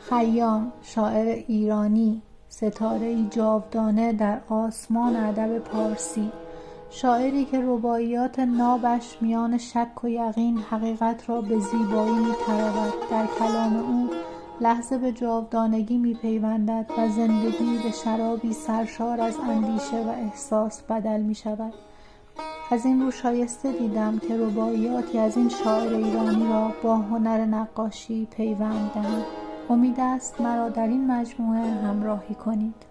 خیام، شاعر ایرانی، ستاره‌ای جاودانه در آسمان ادب پارسی، شاعری که رباعیات نابش میان شک و یقین حقیقت را به زیبایی می‌تراود. در کلام او لحظه به جاودانگی می‌پیوندد و زندگی به شرابی سرشار از اندیشه و احساس بدل می‌شود. از این رو شایسته دیدم که رباعیاتی از این شاعر ایرانی را با هنر نقاشی پیوند دهم. امید است مرا در این مجموعه همراهی کنید.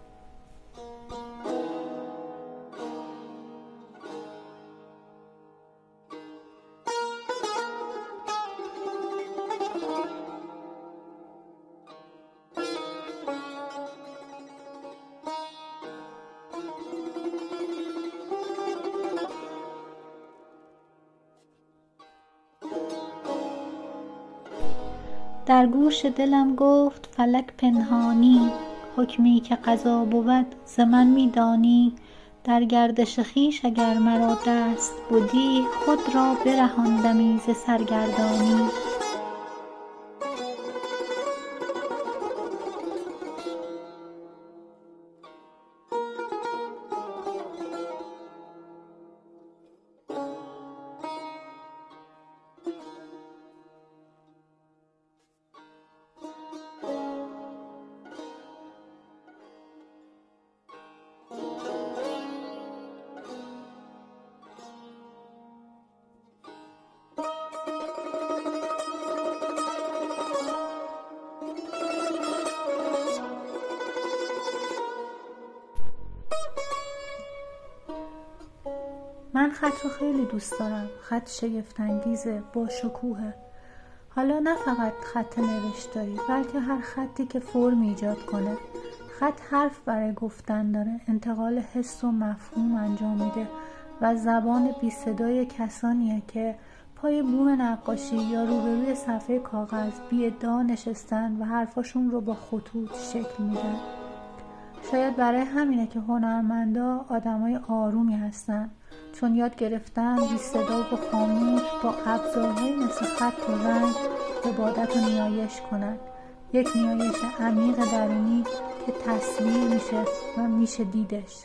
در گوش دلم گفت فلک پنهانی، حکمی که قضا بود ز من می‌دانی. در گردش خویش اگر مرا دست بدی، خود را برهاندمی ز سرگردانی. من خط رو خیلی دوست دارم. خط شگفت‌انگیزه، با شکوهه. حالا نه فقط خط نوشتاری، بلکه هر خطی که فرم ایجاد کنه. خط حرف برای گفتن داره، انتقال حس و مفهوم انجام میده و زبان بی صدای کسانیه که پای بوم نقاشی یا روبروی صفحه کاغذ بی ادعا نشستن و حرفاشون رو با خطوط شکل میدن. شاید برای همینه که هنرمندا آدمای آرومی هستن، چون یاد گرفتن بی صدا و خاموش با ابزارهای مثل خط و رنگ عبادت و نیایش کنن. یک نیایش عمیق درونی که تصویر میشه و میشه دیدش.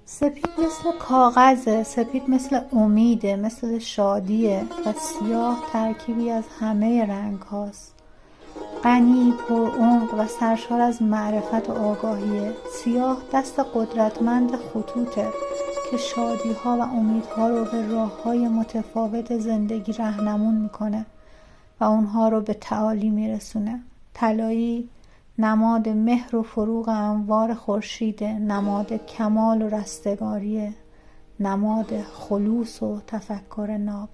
سپید مثل کاغذه، سپید مثل امیده، مثل شادیه و سیاه ترکیبی از همه رنگ هاست. غنی، پر عمق و سرشار از معرفت و آگاهیه. سیاه دست قدرتمند خطوطه که شادی ها و امیدها رو به راه های متفاوت زندگی رهنمون میکنه و اونها رو به تعالی میرسونه. طلایی نماد مهر و فروغ انوار خورشیده، نماد کمال و رستگاریه، نماد خلوص و تفکر ناب.